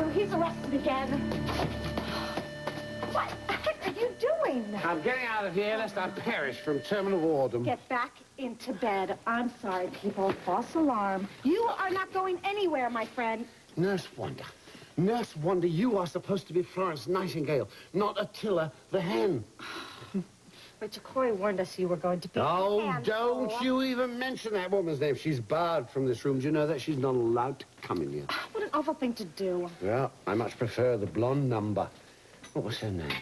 Lou, he's arrested again. What the heck are you doing? I'm getting out of here lest I perish from terminal boredom. Get back into bed. I'm sorry, people. False alarm. You are not going anywhere, my friend. Nurse Wanda. Nurse Wanda, you are supposed to be Florence Nightingale, not Attila the hen. Richard Corey warned us you were going to be Oh, don't you even mention that woman's name. She's barred from this room. Do you know that? She's not allowed to come in here. What an awful thing to do. Well, I much prefer the blonde number. What was her name?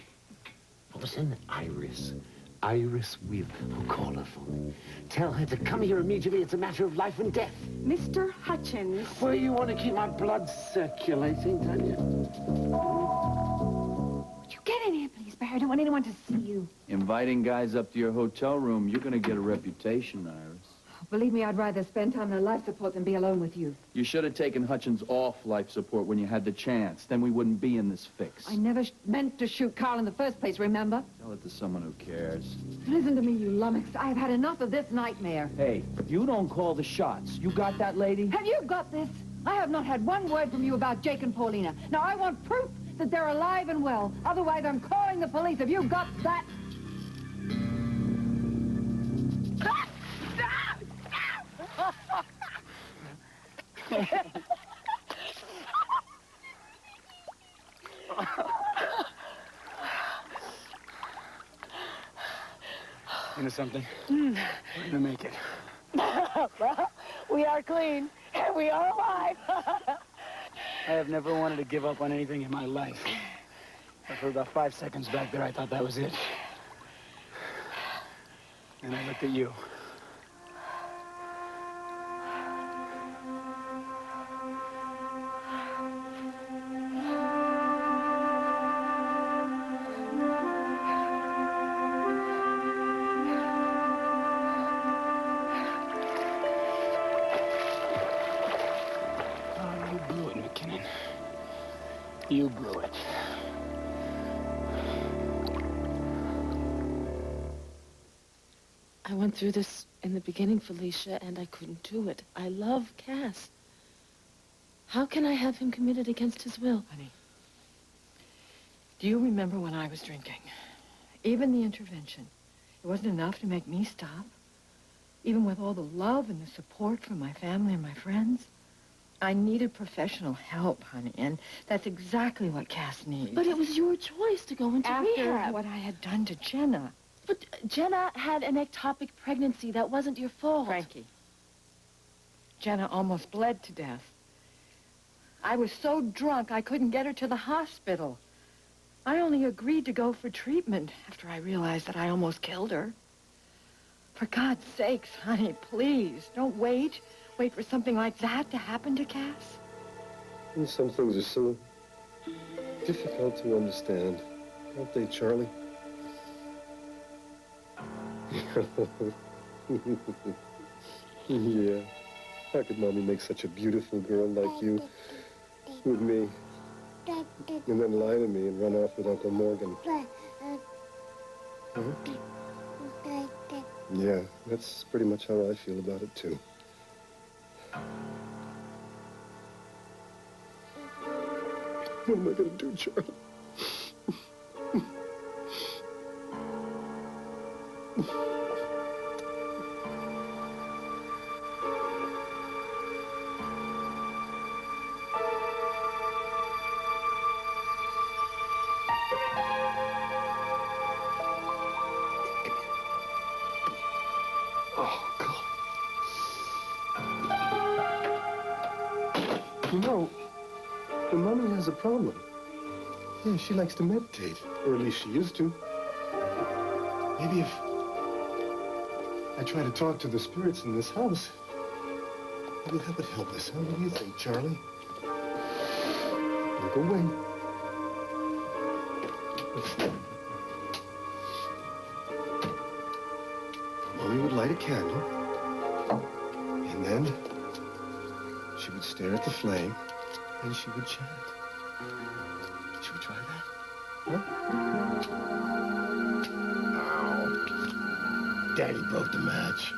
What was her name? Iris. Iris Wheel. Oh, call her for me. Tell her to come here immediately. It's a matter of life and death. Mr. Hutchins. Well, you want to keep my blood circulating, don't you? Would you get in here, please, Barry? I don't want anyone to see you. Inviting guys up to your hotel room, you're going to get a reputation, Iris. Believe me, I'd rather spend time on life support than be alone with you. You should have taken Hutchins off life support when you had the chance. Then we wouldn't be in this fix. I never meant to shoot Carl in the first place, remember? Tell it to someone who cares. Listen to me, you lummox. I've had enough of this nightmare. Hey, you don't call the shots. You got that, lady? Have you got this? I have not had one word from you about Jake and Paulina. Now, I want proof that they're alive and well. Otherwise, I'm calling the police. Have you got that? You know something? We're gonna make it. Well, we are clean, and we are alive. I have never wanted to give up on anything in my life. But for about 5 seconds back there, I thought that was it. And I looked at you. You blew it. I went through this in the beginning, Felicia, and I couldn't do it. I love Cass. How can I have him committed against his will? Honey, do you remember when I was drinking? Even the intervention, it wasn't enough to make me stop. Even with all the love and the support from my family and my friends. I needed professional help, honey, and that's exactly what Cass needs. But it was your choice to go into After rehab. what I had done to Jenna. But Jenna had an ectopic pregnancy. That wasn't your fault. Frankie, Jenna almost bled to death. I was so drunk I couldn't get her to the hospital. I only agreed to go for treatment after I realized that I almost killed her. For God's sakes, honey, please, don't wait. Wait for something like that to happen to Cass? And some things are so difficult to understand, aren't they, Charlie? Yeah. How could Mommy make such a beautiful girl like you with me? And then lie to me and run off with Uncle Morgan? Huh? Yeah, that's pretty much how I feel about it, too. What am I gonna do, Charlie? You know, the Mommy has a problem. Yeah, she likes to meditate, or at least she used to. Maybe if I try to talk to the spirits in this house, maybe that would help us. Huh? What do you think, Charlie? Look away. Mommy would light a candle, and then she would stare at the flame, and she would chant. Should we try that? Huh? Ow. Daddy broke the match.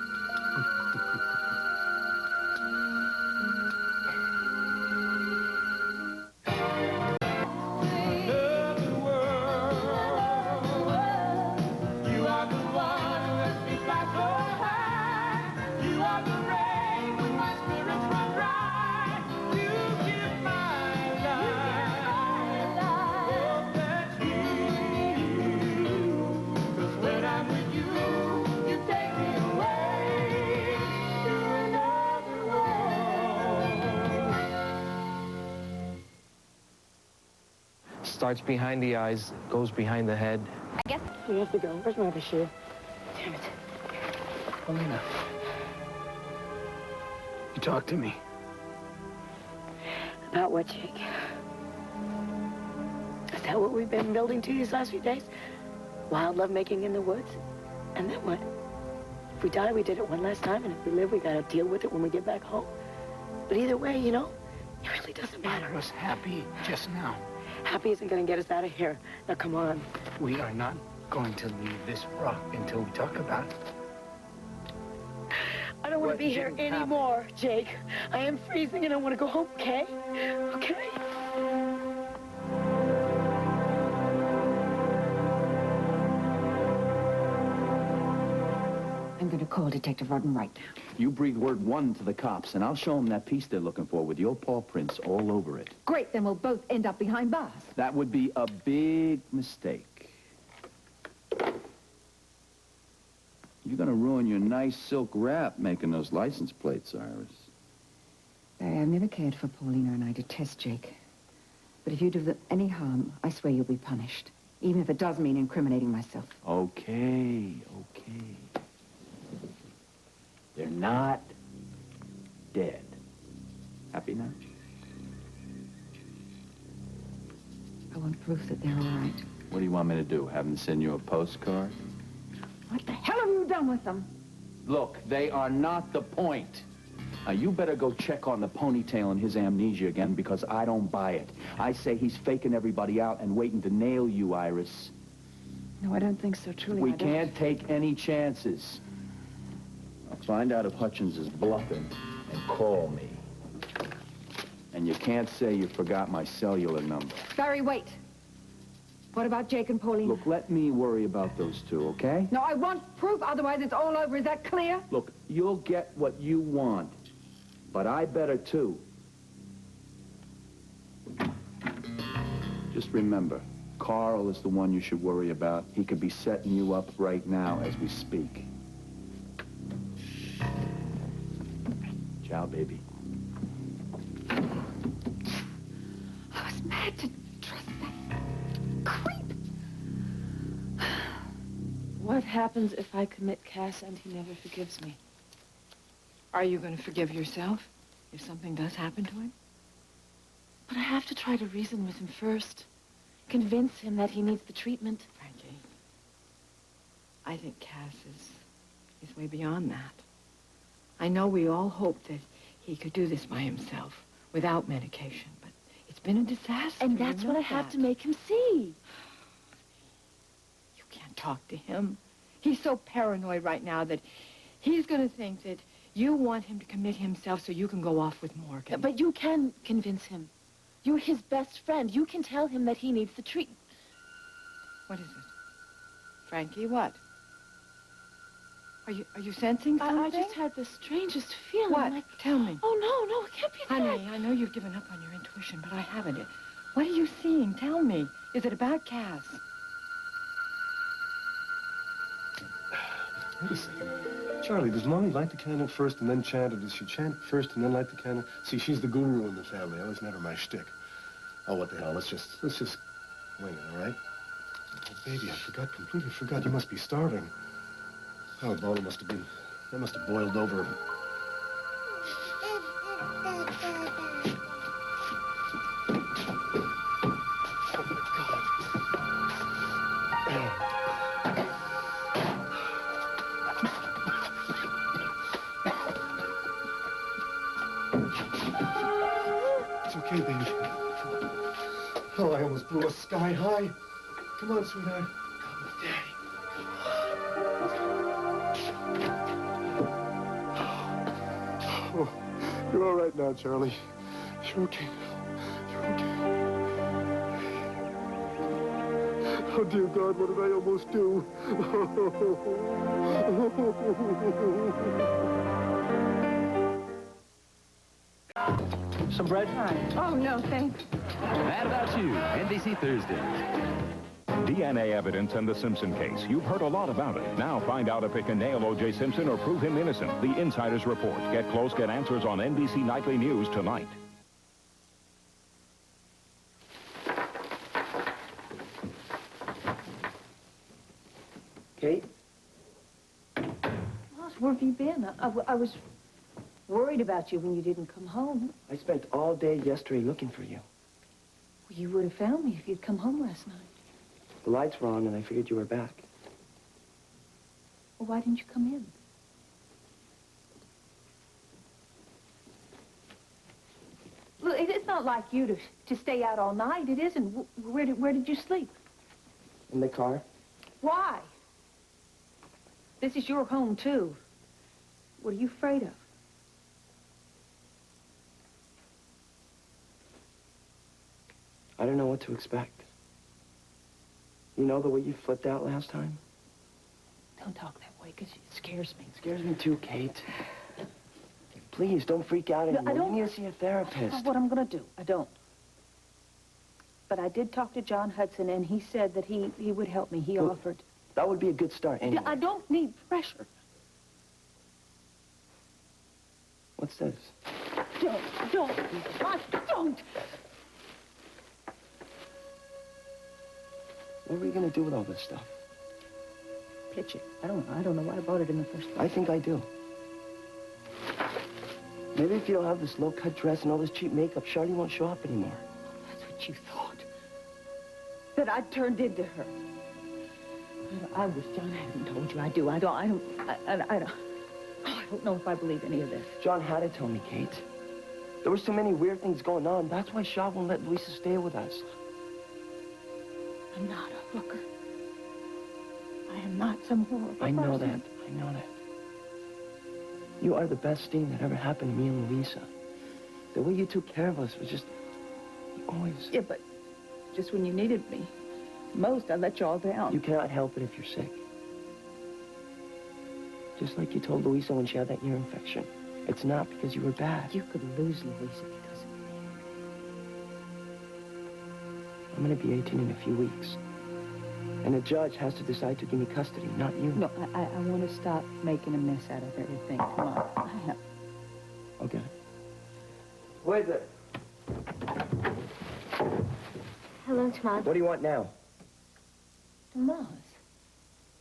Starts behind the eyes, goes behind the head. I guess We have to go. Where's my other shoe? Damn it. Elena. You talk to me. About what, Jake? Is that what we've been building to these last few days? Wild lovemaking in the woods? And then what? If we die, we did it one last time, and if we live, we gotta deal with it when we get back home. But either way, you know, it really doesn't matter. I was happy just now. Happy isn't gonna get us out of here. Now, come on. We are not going to leave this rock until we talk about it. I don't want to What be here didn't happen? anymore, Jake. I am freezing, and I want to go home, okay? Okay? I'm going to call Detective Rodden right now. You breathe word 1 to the cops, and I'll show them that piece they're looking for with your paw prints all over it. Great, then we'll both end up behind bars. That would be a big mistake. You're gonna ruin your nice silk wrap making those license plates, Iris. I've never cared for Paulina, and I detest Jake. But if you do them any harm, I swear you'll be punished. Even if it does mean incriminating myself. Okay. They're not dead. Happy now? I want proof that they're all right. What do you want me to do? Have them send you a postcard? What the hell have you done with them? Look, they are not the point. Now, you better go check on the ponytail and his amnesia again, because I don't buy it. I say he's faking everybody out and waiting to nail you, Iris. No, I don't think so, truly. We I don't. can't take any chances. I'll find out if Hutchins is bluffing and call me. And you can't say you forgot my cellular number. Barry, wait. What about Jake and Paulina? Look, let me worry about those two, okay? No, I want proof, otherwise it's all over. Is that clear? Look, you'll get what you want, but I better too. Just remember, Carl is the one you should worry about. He could be setting you up right now as we speak. Ciao, baby. I was mad to trust that creep. What happens if I commit Cass and he never forgives me? Are you going to forgive yourself if something does happen to him? But I have to try to reason with him first. Convince him that he needs the treatment. Frankie, I think Cass is way beyond that. I know we all hoped that he could do this by himself, without medication, but it's been a disaster. And that's you what know I have that. to make him see. You can't talk to him. He's so paranoid right now that he's going to think that you want him to commit himself so you can go off with Morgan. But you can convince him. You're his best friend. You can tell him that he needs the treatment. What is it? Frankie, what? Are you sensing something? I just had the strangest feeling. What? Like, Tell me. oh, no, it can't be Honey, I know you've given up on your intuition, but I haven't. What are you seeing? Tell me. Is it about Cass? Wait a second. Charlie, does Mommy light the candle first and then chant, or does she chant first and then light the candle? See, she's the guru in the family. I always never my shtick. Oh, what the hell? Let's just wing it, all right? Oh, baby, completely forgot. You must be starving. Oh, Bola must have boiled over. It's okay, baby. Oh, I almost blew us sky high. Come on, sweetheart. Come with Daddy. Oh, you're all right now, Charlie. You're okay now. You're okay. Oh, dear God, what did I almost do? Some bread? Oh, no, thanks. Mad About You, NBC Thursdays. DNA evidence in the Simpson case. You've heard a lot about it. Now find out if it can nail O.J. Simpson or prove him innocent. The Insider's Report. Get close, get answers on NBC Nightly News tonight. Kate? Ross, where have you been? I was worried about you when you didn't come home. I spent all day yesterday looking for you. Well, you would have found me if you'd come home last night. The lights were on, and I figured you were back. Well, why didn't you come in? Look, it's not like you to stay out all night. It isn't. Where did you sleep? In the car? Why? This is your home, too. What are you afraid of? I don't know what to expect. You know the way you flipped out last time? Don't talk that way, because it scares me. It scares me too, Kate. Please, don't freak out anymore. I don't... You need to see a therapist. That's not what I'm going to do. I don't. But I did talk to John Hudson, and he said that he would help me. He offered. That would be a good start, anyway. I don't need pressure. What's this? Don't. Don't. What are we going to do with all this stuff? Pitch it. I don't know why I bought it in the first place. I think I do. Maybe if you don't have this low-cut dress and all this cheap makeup, Charlie won't show up anymore. That's what you thought. That I turned into her. I wish John hadn't told you. I don't know if I believe any of this. John had to tell me, Kate. There was so many weird things going on. That's why Shaw won't let Louisa stay with us. I'm not a hooker. I am not some horrible I know person. that. I know that. You are the best thing that ever happened to me and Louisa. The way you took care of us was just... You always... Yeah, but just when you needed me most, I let you all down. You cannot help it if you're sick. Just like you told Louisa when she had that ear infection. It's not because you were bad. You could lose Louisa because of me. I'm going to be 18 in a few weeks. And the judge has to decide to give me custody, not you. No, I want to stop making a mess out of everything. Come on. Okay. Wait there. Hello, Tomas. What do you want now? Tomas,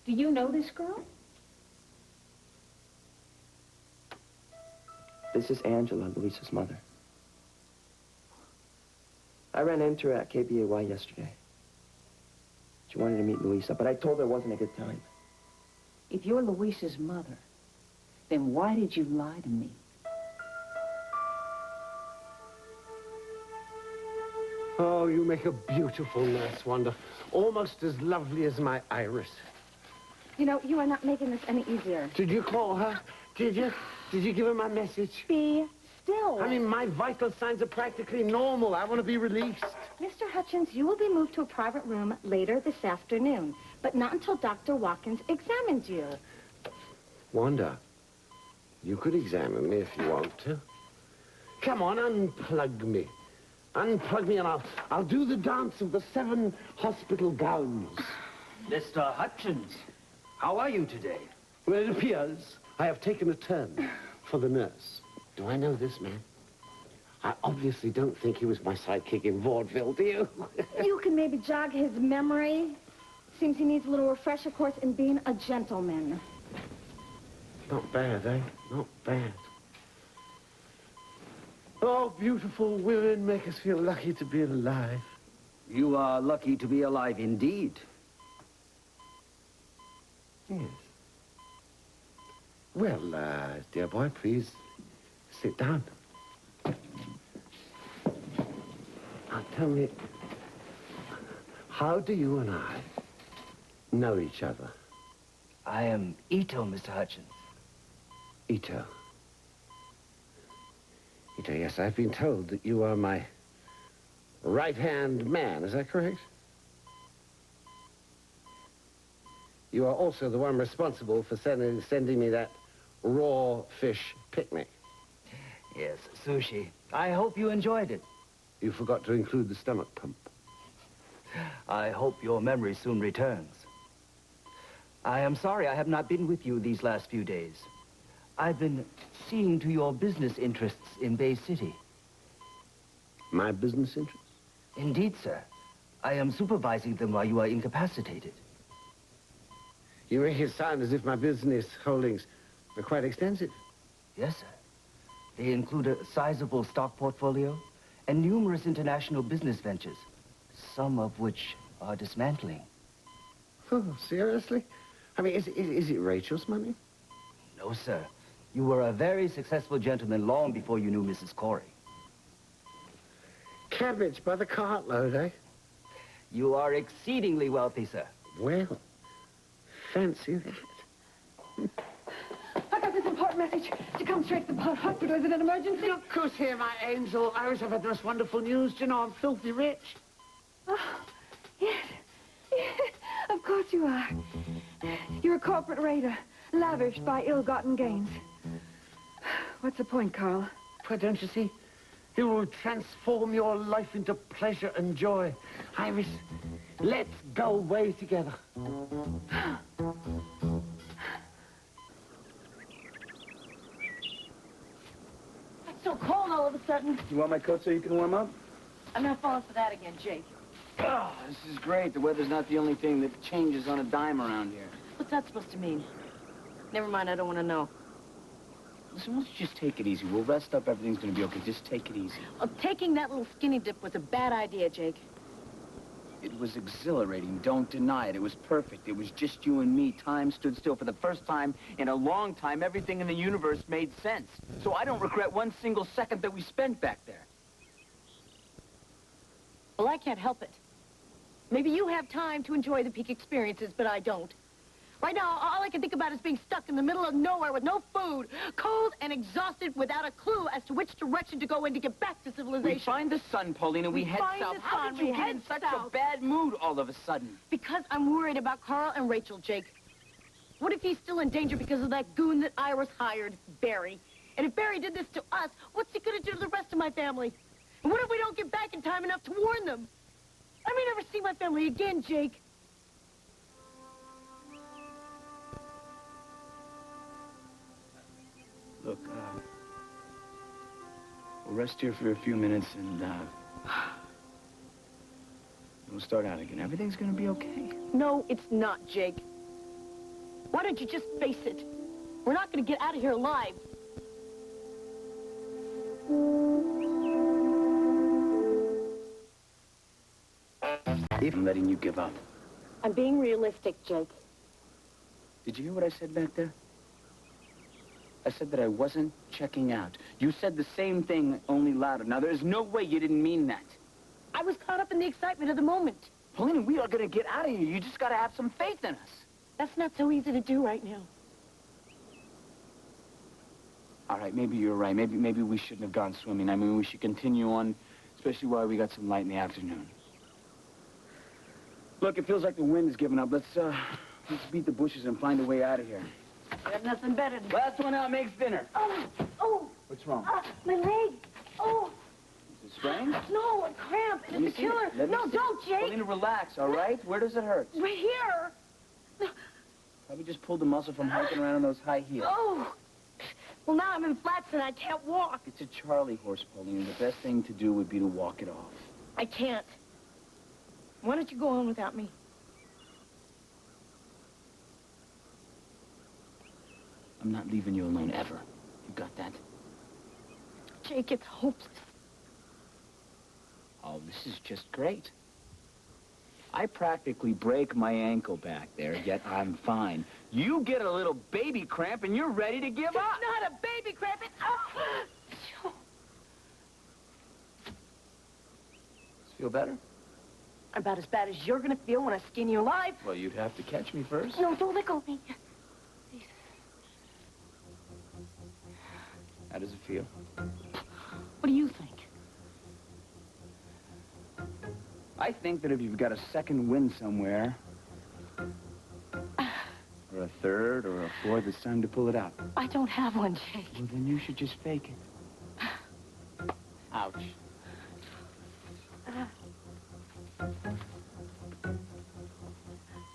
do you know this girl? This is Angela, Louisa's mother. I ran into her at KBAY yesterday. She wanted to meet Louisa, but I told her it wasn't a good time. If you're Louisa's mother, then why did you lie to me? Oh, you make a beautiful nurse, Wanda. Almost as lovely as my Iris. You know, you are not making this any easier. Did you call her? Did you? Did you give her my message? Be still. I mean, my vital signs are practically normal. I want to be released. Mr. Hutchins, you will be moved to a private room later this afternoon, but not until Dr. Watkins examines you. Wanda, you could examine me if you want to. Come on, unplug me. Unplug me and I'll do the dance of the 7 hospital gowns. Mr. Hutchins, how are you today? Well, it appears I have taken a turn for the nurse. Do I know this man? I obviously don't think he was my sidekick in vaudeville, do you? You can maybe jog his memory. Seems he needs a little refresher course in being a gentleman. Not bad, eh? Not bad. Oh, beautiful women make us feel lucky to be alive. You are lucky to be alive indeed. Yes. Well, dear boy, please sit down. Now, tell me, how do you and I know each other? I am Ito, Mr. Hutchins. Ito. Ito, yes, I've been told that you are my right-hand man. Is that correct? You are also the one responsible for sending me that raw fish picnic. Yes, sushi. I hope you enjoyed it. You forgot to include the stomach pump. I hope your memory soon returns. I am sorry I have not been with you these last few days. I've been seeing to your business interests in Bay City. My business interests? Indeed, sir. I am supervising them while you are incapacitated. You make it sound as if my business holdings are quite extensive. Yes, sir. They include a sizable stock portfolio and numerous international business ventures, some of which are dismantling. Oh, seriously? I mean, is it Rachel's money? No, sir. You were a very successful gentleman long before you knew Mrs. Corey. Cabbage by the cartload, eh? You are exceedingly wealthy, sir. Well, fancy that. I got this important message to come straight to the hospital. Is it an emergency? Look who's here, my angel. Iris, I've had the most wonderful news. You know, I'm filthy rich. Oh, yes. Yes, of course you are. You're a corporate raider, lavished by ill-gotten gains. What's the point, Carl? Why, don't you see? He will transform your life into pleasure and joy. Iris, let's go away together. It's so cold all of a sudden. You want my coat so you can warm up? I'm not falling for that again, Jake. Oh, this is great. The weather's not the only thing that changes on a dime around here. What's that supposed to mean? Never mind, I don't want to know. Listen, why don't you just take it easy? We'll rest up. Everything's going to be okay. Just take it easy. Taking that little skinny dip was a bad idea, Jake. It was exhilarating. Don't deny it. It was perfect. It was just you and me. Time stood still. For the first time in a long time, everything in the universe made sense. So I don't regret one single second that we spent back there. Well, I can't help it. Maybe you have time to enjoy the peak experiences, but I don't. Right now, all I can think about is being stuck in the middle of nowhere with no food, cold and exhausted without a clue as to which direction to go in to get back to civilization. We find the sun, Pauline, and we head find south. the How sun, did you we get head in such south. a bad mood all of a sudden? Because I'm worried about Carl and Rachel, Jake. What if he's still in danger because of that goon that Iris hired, Barry? And if Barry did this to us, what's he gonna do to the rest of my family? And what if we don't get back in time enough to warn them? I may never see my family again, Jake. Look, we'll rest here for a few minutes and, we'll start out again. Everything's gonna be okay. No, it's not, Jake. Why don't you just face it? We're not gonna get out of here alive. If I'm letting you give up. I'm being realistic, Jake. Did you hear what I said back there? I said that I wasn't checking out. You said the same thing, only louder. Now, there's no way you didn't mean that. I was caught up in the excitement of the moment. Pauline, we are gonna get out of here. You just gotta have some faith in us. That's not so easy to do right now. All right, maybe you're right. Maybe we shouldn't have gone swimming. I mean, we should continue on, especially while we got some light in the afternoon. Look, it feels like the wind is giving up. Let's beat the bushes and find a way out of here. I have nothing better than... Last one out makes dinner. Oh! What's wrong? My leg! Oh! Is it sprained? No, a cramp. Let me It's a see it. killer. Let me No, see don't, it. Jake. Paulina, relax, all right? Where does it hurt? Right here. Probably just pulled the muscle from hiking around in those high heels. Oh! Well, now I'm in flats and I can't walk. It's a Charlie horse, Paulina. The best thing to do would be to walk it off. I can't. Why don't you go on without me? I'm not leaving you alone, ever. You got that? Jake, it's hopeless. Oh, this is just great. I practically break my ankle back there, yet I'm fine. You get a little baby cramp and you're ready to give up. It's not a baby cramp. It's... Oh. Feel better? About as bad as you're gonna feel when I skin you alive. Well, you'd have to catch me first. No, don't let go of me. Please. How does it feel? What do you think? I think that if you've got a second wind somewhere, or a third, or a fourth, it's time to pull it out. I don't have one, Jake. Well, then you should just fake it. Ouch.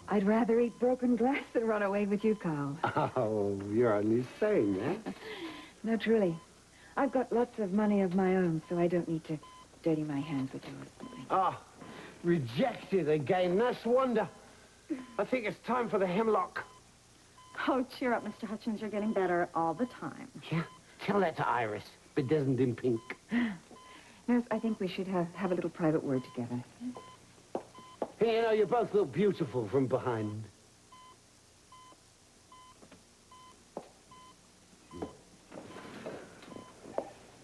I'd rather eat broken glass than run away with you, Carl. Oh, you're only saying that. No, truly. I've got lots of money of my own, so I don't need to dirty my hands with yours. Ah, rejected again. That's wonder. I think it's time for the hemlock. Oh, cheer up, Mr. Hutchins. You're getting better all the time. Yeah? Tell that to Iris. Bedazzled in pink. Nurse, I think we should have a little private word together. Hey, you know, you both look beautiful from behind.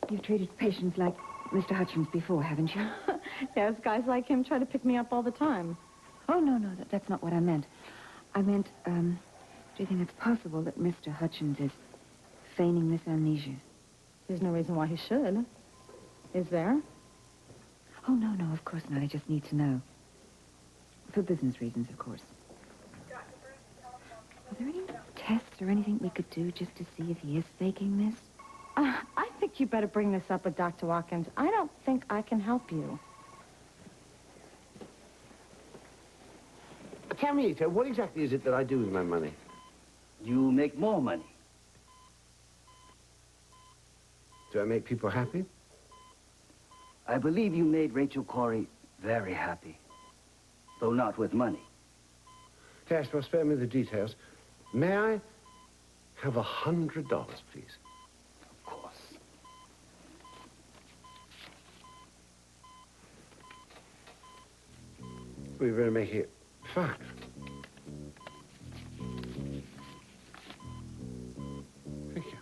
You've treated patients like Mr. Hutchins before, haven't you? Yes, guys like him try to pick me up all the time. Oh, no, that's not what I meant. I meant, do you think it's possible that Mr. Hutchins is feigning this amnesia? There's no reason why he should. Is there? Oh, no, of course not. I just need to know. For business reasons, of course. Are there any tests or anything we could do just to see if he is faking this? I think you better bring this up with Dr. Watkins. I don't think I can help you. Tell me, Ito, what exactly is it that I do with my money? You make more money. Do I make people happy? I believe you made Rachel Corey very happy, though not with money. Cashmore, spare me the details. May I have $100, please? Of course. We better make it 5. Thank you.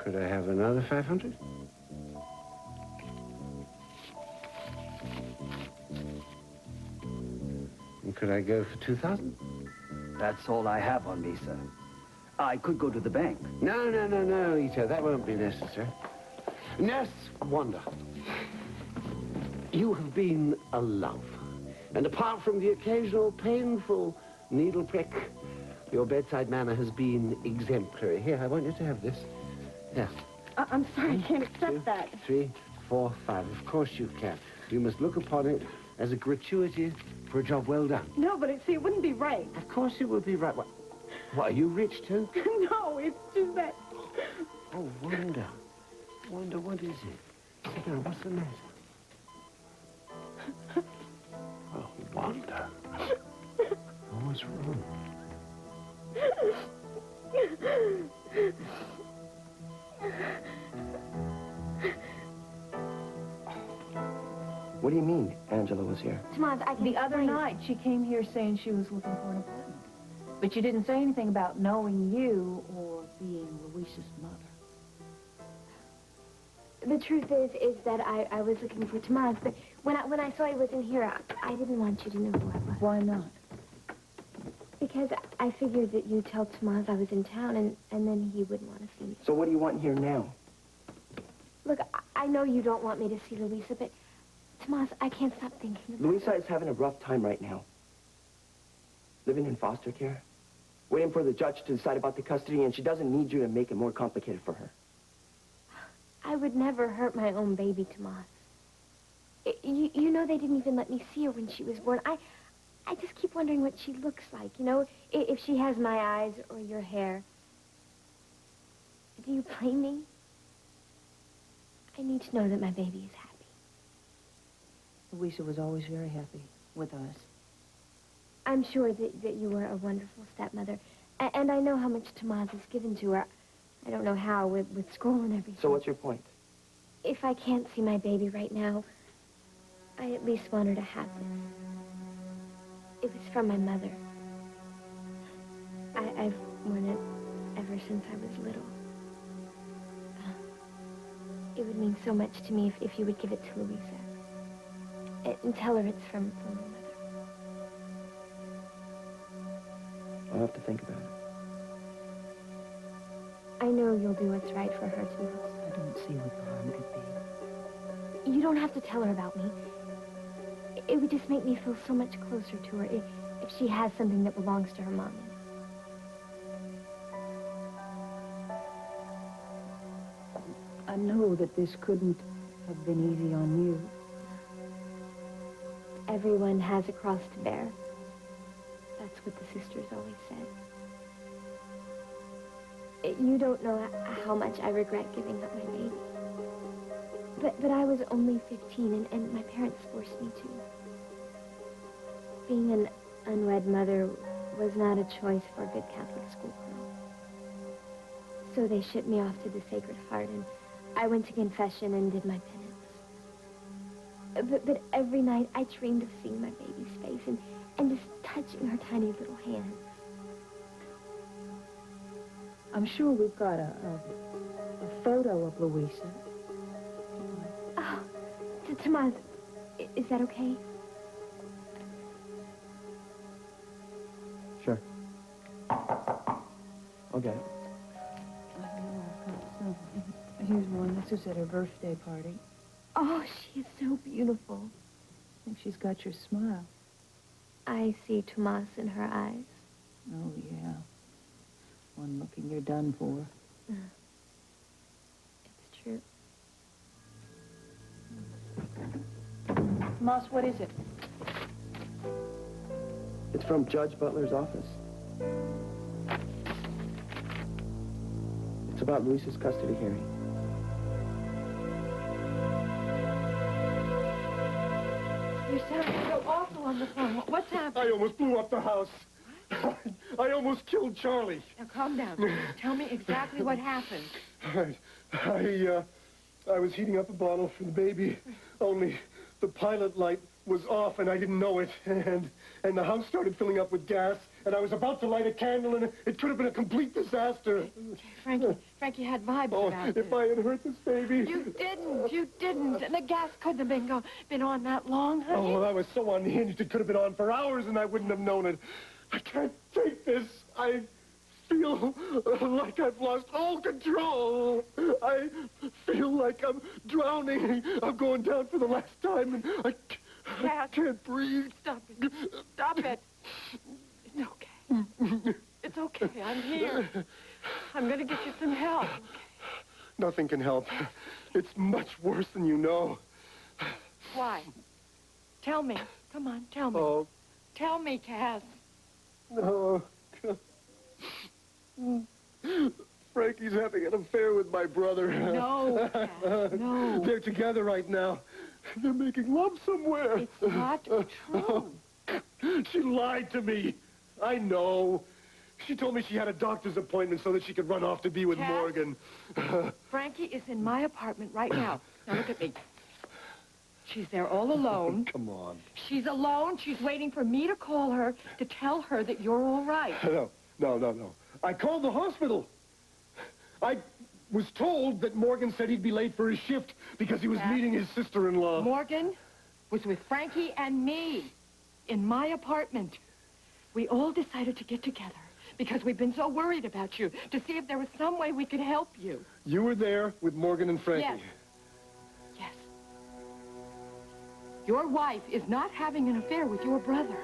Could I have another 500? And could I go for 2,000? That's all I have on me, sir. I could go to the bank. No, Ito, that won't be necessary. Nurse Wanda, you have been a love. And apart from the occasional painful needle prick, your bedside manner has been exemplary. Here, I want you to have this. Here. I'm sorry, I can't accept that. 3, 4, 5. Of course you can. You must look upon it as a gratuity for a job well done. No, but it wouldn't be right. Of course it would be right. What, are you rich too? No, it's just that... Oh, Wanda. Wanda, what is it? Sit down, what's the matter? Oh, Wanda. Oh, what's wrong? What do you mean Angela was here? Tomas, The other night, she came here saying she was looking for an appointment. But she didn't say anything about knowing you or being Luisa's mother. The truth is that I was looking for Tomas, but when I saw he wasn't here, I didn't want you to know who I was. Why not? Because I figured that you'd tell Tomas I was in town, and then he wouldn't want to see me. So what do you want here now? Look, I know you don't want me to see Luisa, but Tomas, I can't stop thinking about Luisa is having a rough time right now. Living in foster care, waiting for the judge to decide about the custody, and she doesn't need you to make it more complicated for her. I would never hurt my own baby, Tomas. You know they didn't even let me see her when she was born. I just keep wondering what she looks like, you know, if she has my eyes or your hair. Do you blame me? I need to know that my baby is happy. Luisa was always very happy with us. I'm sure that you were a wonderful stepmother. And I know how much Tomas has given to her. I don't know how, with school and everything. So what's your point? If I can't see my baby right now, I at least want her to have this. It was from my mother. I've worn it ever since I was little. It would mean so much to me if you would give it to Luisa. And tell her it's from my mother. I'll have to think about it. I know you'll do what's right for her, too. I don't see what the harm could be. You don't have to tell her about me. It would just make me feel so much closer to her if she has something that belongs to her mommy. I know that this couldn't have been easy on you. Everyone has a cross to bear. That's what the sisters always said. You don't know how much I regret giving up my baby. But I was only 15, and my parents forced me to. Being an unwed mother was not a choice for a good Catholic schoolgirl. So they shipped me off to the Sacred Heart, and I went to confession and did my penance. But every night I dreamed of seeing my baby's face and just touching her tiny little hands. I'm sure we've got a photo of Louisa. Oh, Tomas, is that okay? Sure. Okay. Here's one. This is at her birthday party. Oh, she is so beautiful. I think she's got your smile. I see Tomas in her eyes. Oh, yeah. One look and you're done for. It's true. Tomas, what is it? It's from Judge Butler's office. It's about Luisa's custody hearing. You sound so awful on the phone. What's happening? I almost blew up the house. I almost killed Charlie. Now, calm down. Tell me exactly what happened. I was heating up a bottle for the baby, only the pilot light was off and I didn't know it, and the house started filling up with gas, and I was about to light a candle, and it could have been a complete disaster. Frankie had vibes about if I had hurt this baby. You didn't. And the gas couldn't have been on that long, honey. Oh, well, I was so unhinged, it could have been on for hours, and I wouldn't have known it. I can't take this. I feel like I've lost all control. I feel like I'm drowning. I'm going down for the last time, and I can't breathe. Stop it. Stop it. It's okay. It's okay. I'm here. I'm going to get you some help. Nothing can help. It's much worse than you know. Why? Tell me. Come on, tell me. Oh. Tell me, Cass. No. Frankie's having an affair with my brother. No, Cass, no. They're together right now. They're making love somewhere. It's not true. She lied to me. I know. She told me she had a doctor's appointment so that she could run off to be with Cass, Morgan. Frankie is in my apartment right now. Now look at me. She's there all alone. Come on. She's alone. She's waiting for me to call her to tell her that you're all right. No. I called the hospital. I was told that Morgan said he'd be late for his shift because he was meeting his sister-in-law. Morgan was with Frankie and me in my apartment. We all decided to get together because we've been so worried about you, to see if there was some way we could help you. You were there with Morgan and Frankie? Yes. Your wife is not having an affair with your brother.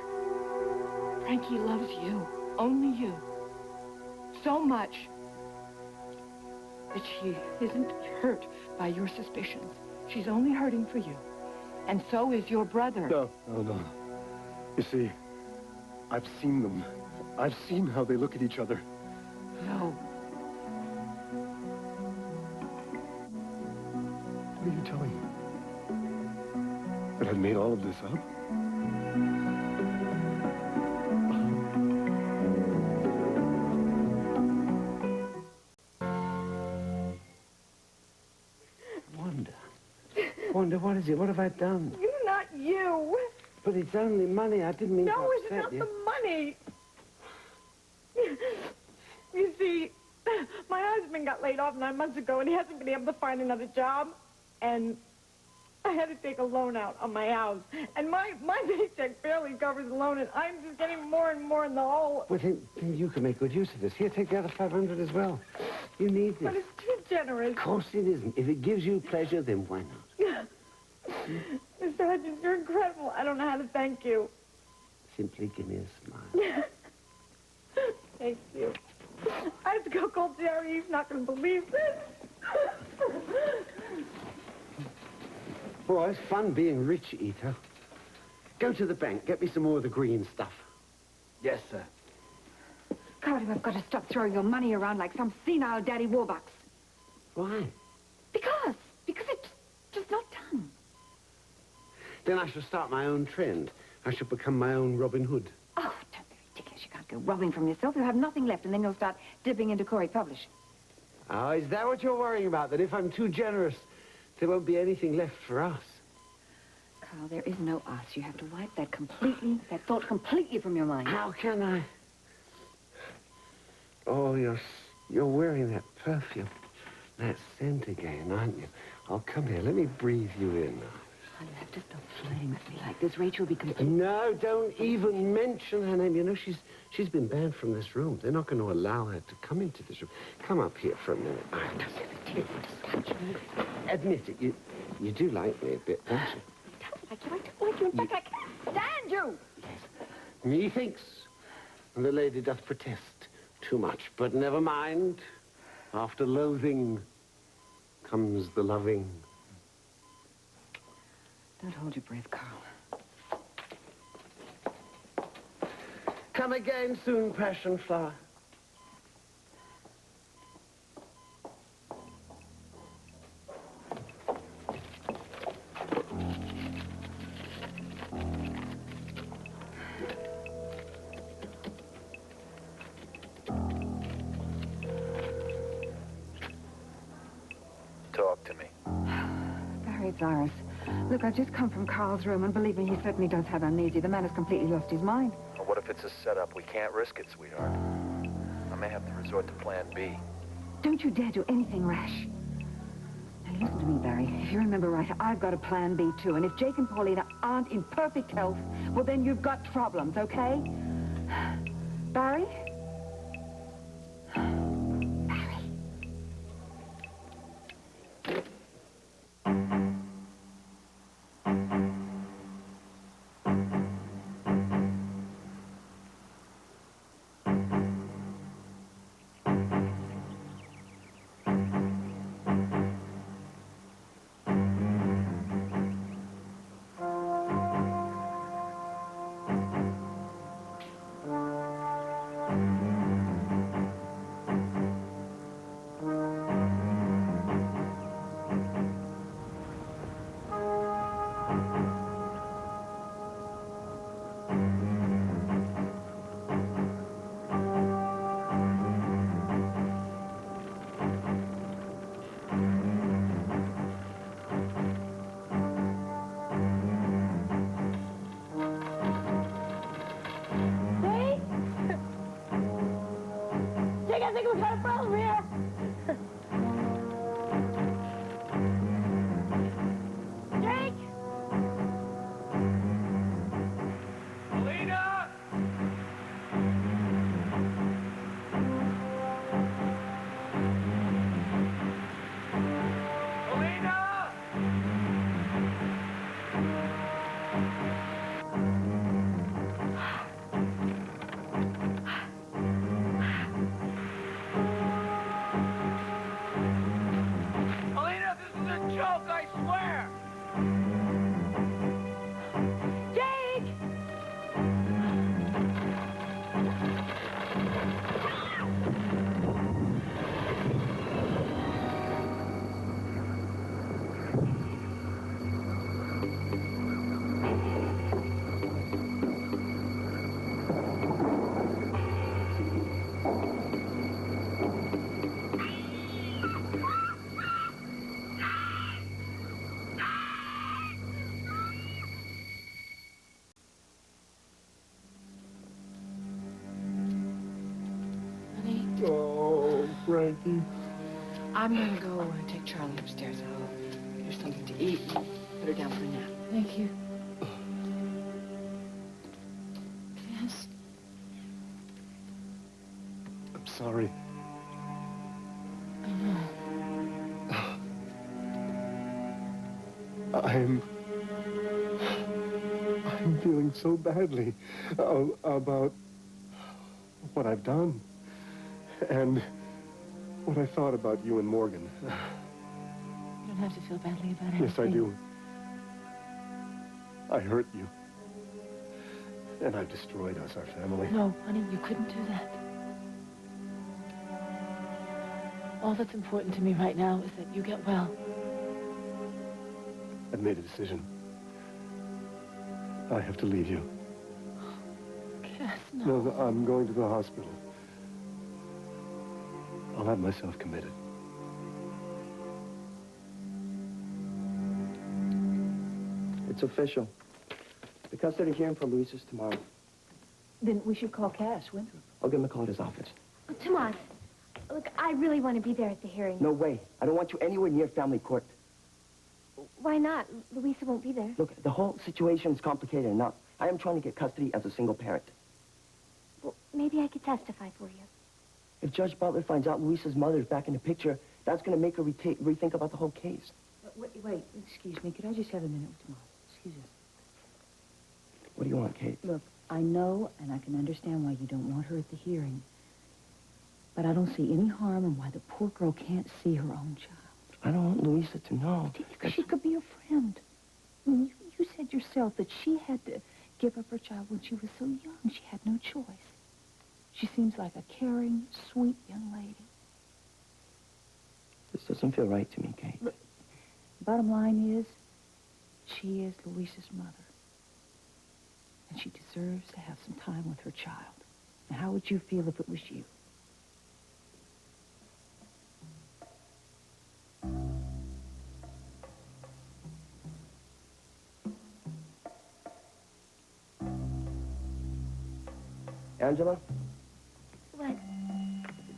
Frankie loves you, only you, so much that she isn't hurt by your suspicions. She's only hurting for you. And so is your brother. No. You see, I've seen them. I've seen how they look at each other. No. What are you telling me? That I made all of this up? Wanda, what is it? What have I done? Not you. But it's only money. I didn't mean to No, it's upset not you. the money. You see, my husband got laid off 9 months ago, and he hasn't been able to find another job. And I had to take a loan out on my house. And my paycheck barely covers the loan, and I'm just getting more and more in the hole. Well, then you can make good use of this. Here, take the other 500 as well. You need this. But it's too generous. Of course it isn't. If it gives you pleasure, then why not? Mr. Hutchins, you're incredible. I don't know how to thank you. Simply give me a smile. Thank you. I have to go call Jerry. He's not going to believe this. Well, it's fun being rich, Ito. Go to the bank. Get me some more of the green stuff. Yes, sir. Carter, I've got to stop throwing your money around like some senile daddy warbucks. Why? Because it's just not done. Then I shall start my own trend. I shall become my own Robin Hood. Oh, don't be ridiculous. You can't Go robbing from yourself, you'll have nothing left, and then you'll start dipping into Corey Publishing. Oh, is that what you're worrying about? That if I'm too generous, there won't be anything left for us? Carl, there is no us. You have to wipe that thought completely from your mind. How can I? Oh, you're wearing that perfume, that scent again, aren't you? Oh, come here. Let me breathe you in. Oh, you have to stop flirting with me like this. Rachel will be completely... No, don't even mention her name. You know, she's been banned from this room. They're not going to allow her to come into this room. Come up here for a minute. Admit it, you do like me a bit, don't you? I don't like you. In fact, I can't stand you. Methinks the lady doth protest too much, but never mind. After loathing comes the loving. Don't hold your breath, Carl. Come again soon, passion flower. Talk to me. Barry, it's Iris. Look, I've just come from Carl's room, and believe me, he certainly does have amnesia. The man has completely lost his mind. Well, what if it's a setup? We can't risk it, sweetheart. I may have to resort to plan B. Don't you dare do anything rash. Now, listen to me, Barry. If you remember right, I've got a plan B, too. And if Jake and Paulina aren't in perfect health, well, then you've got problems, okay? Barry? I think we got a problem here. Jake! Paulina! Paulina! Paulina, this is a joke, I swear! Jake! Honey, Oh, Frankie. I'm going to go and take Charlie upstairs. I'll get her something to eat and put her down for a nap. Thank you. Yes. I'm sorry. I know. I'm feeling so badly about what I've done and what I thought about you and Morgan. You don't have to feel badly about it. Yes, I do. I hurt you. And I've destroyed us, our family. No, honey, you couldn't do that. All that's important to me right now is that you get well. I've made a decision. I have to leave you. Cass. No, I'm going to the hospital. I'll have myself committed. It's official. The custody hearing for Luisa's tomorrow. Then we should call Cass, Winthrop. I'll give him a call at his office. Oh, Tomas, look, I really want to be there at the hearing. No way. I don't want you anywhere near family court. Why not? Luisa won't be there. Look, the whole situation's complicated enough. I am trying to get custody as a single parent. Well, maybe I could testify for you. If Judge Butler finds out Luisa's mother's back in the picture, that's going to make her rethink about the whole case. Wait, excuse me. Could I just have a minute with Tomas? Excuse us. What do you want, Kate? Look, I know and I can understand why you don't want her at the hearing. But I don't see any harm in why the poor girl can't see her own child. I don't want Luisa to know. She could be a friend. I mean, you said yourself that she had to give up her child when she was so young. She had no choice. She seems like a caring, sweet young lady. This doesn't feel right to me, Kate. Look, bottom line is, she is Luisa's mother. And she deserves to have some time with her child. Now, how would you feel if it was you? Angela, What?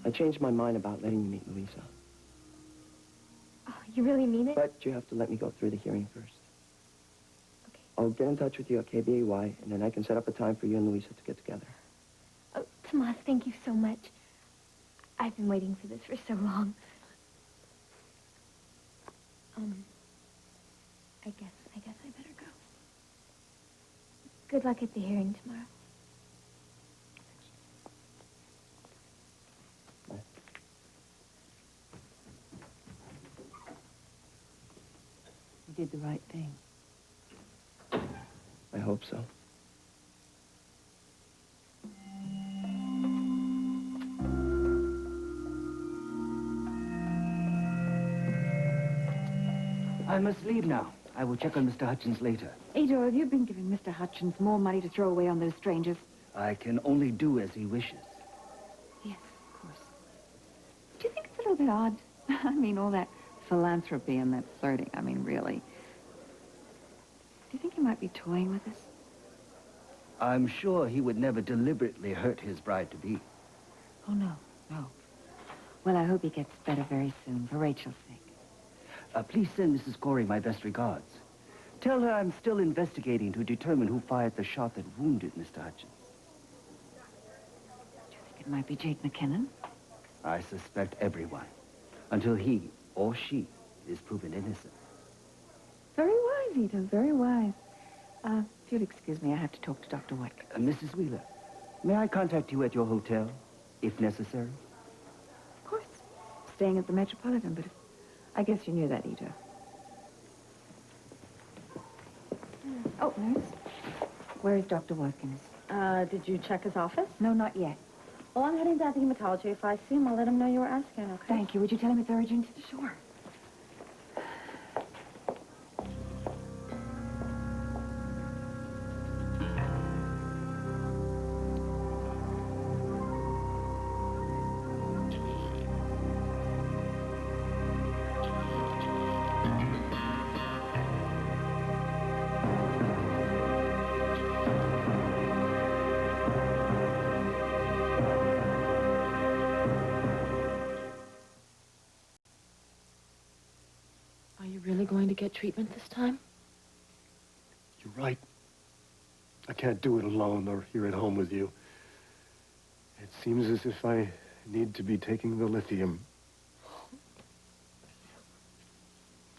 I changed my mind about letting you meet Luisa. Oh, you really mean it? But you have to let me go through the hearing first. Okay. I'll get in touch with you at KBAY, and then I can set up a time for you and Luisa to get together. Oh, Tomas, thank you so much. I've been waiting for this for so long. I guess I better go. Good luck at the hearing tomorrow. You did the right thing. I hope so. I must leave now. I will check on Mr. Hutchins later. Ada, have you been giving Mr. Hutchins more money to throw away on those strangers? I can only do as he wishes. Yes, of course. Do you think it's a little bit odd? I mean, all that philanthropy and that flirting. I mean, really. Do you think he might be toying with us? I'm sure he would never deliberately hurt his bride-to-be. Oh, no. Well, I hope he gets better very soon, for Rachel's sake. Please send Mrs. Corey my best regards. Tell her I'm still investigating to determine who fired the shot that wounded Mr. Hutchins. Do you think it might be Jake McKinnon? I suspect everyone, until he or she is proven innocent. Very wise, Ida, very wise. If you'll excuse me, I have to talk to Dr. Watkins. Mrs. Wheeler, may I contact you at your hotel, if necessary? Of course. Staying at the Metropolitan, but I guess you knew that, Ida. Oh, nurse. Where is Dr. Watkins? Did you check his office? No, not yet. Well, I'm heading down to hematology. If I see him, I'll let him know you were asking, okay? Thank you. Would you tell him it's urgent? Sure. Are you really going to get treatment this time? You're right. I can't do it alone or here at home with you. It seems as if I need to be taking the lithium.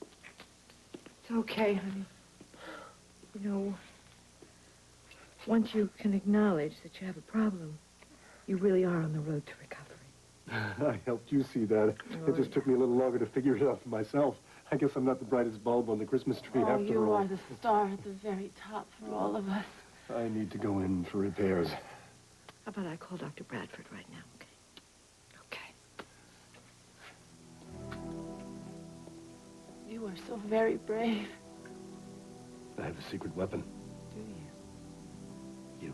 It's okay, honey. You know, once you can acknowledge that you have a problem, you really are on the road to recovery. I helped you see that. It just took me a little longer to figure it out myself. I guess I'm not the brightest bulb on the Christmas tree after all. You are the star at the very top for all of us. I need to go in for repairs. How about I call Dr. Bradford right now, okay? Okay. You are so very brave. I have a secret weapon. Do you? You.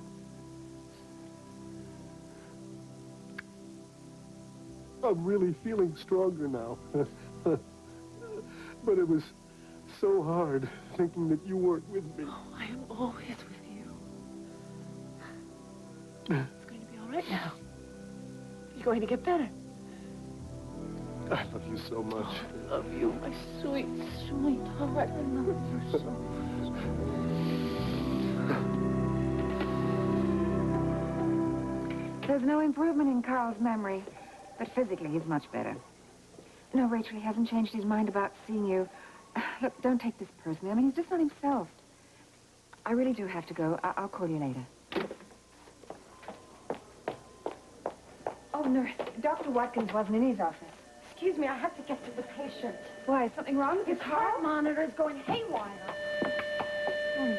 I'm really feeling stronger now. But it was so hard thinking that you weren't with me. Oh, I am always with you. It's going to be all right now. You're going to get better. I love you so much. I love you, my sweet, sweetheart. I love you so much. There's no improvement in Carl's memory, but physically he's much better. No, Rachel, he hasn't changed his mind about seeing you. Look, don't take this personally. I mean, he's just not himself. I really do have to go. I'll call you later. Oh, nurse, Dr. Watkins wasn't in his office. Excuse me, I have to get to the patient. Why, is something wrong with His his heart monitor is going haywire. Oh, no.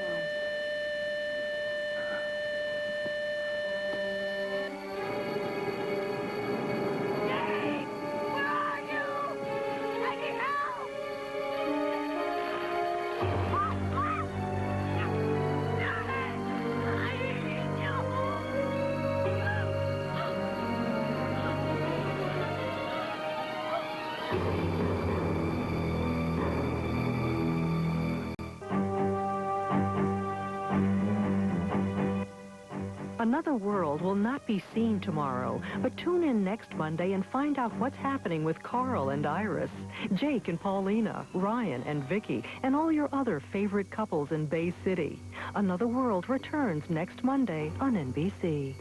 Another World will not be seen tomorrow, but tune in next Monday and find out what's happening with Carl and Iris, Jake and Paulina, Ryan and Vicky, and all your other favorite couples in Bay City. Another World returns next Monday on NBC.